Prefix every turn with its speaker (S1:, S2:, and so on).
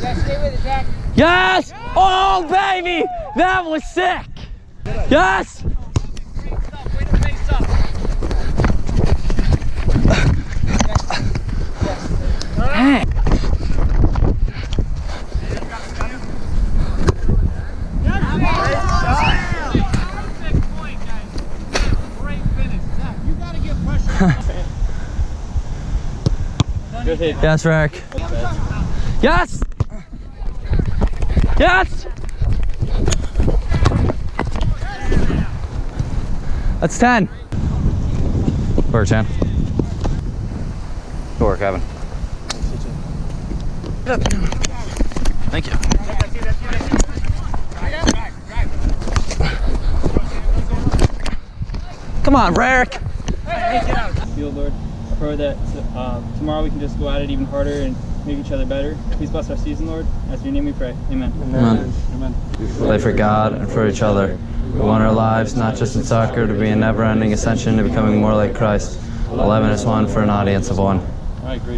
S1: Yeah, stay with it, Jack.
S2: Yes! Oh, baby! That was sick! Yes! Hey.
S3: Good hit.
S2: Yes, Rick. Yes! Yes! That's 10. Work, Chan. Good work, Evan. Thank you. Come on, Rick.
S3: Field, Lord. I pray that tomorrow we can just go at it even harder and make each other better. Please bless our season, Lord. As in your name we pray. Amen.
S2: Amen.
S3: Amen.
S2: We play for God and for each other. We want our lives, not just in soccer, to be a never-ending ascension to becoming more like Christ. 11 is one for an audience of one.
S3: All right, great.